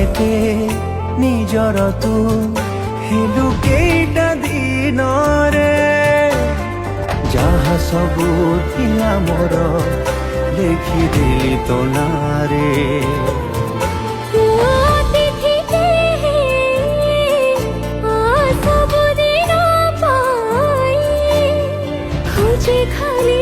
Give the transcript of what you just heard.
এতে নিজর তু হেলু কেইটা দিনরে যাহা সবু ଥିଲା মোর লেখিদেলি তো নারে। খালি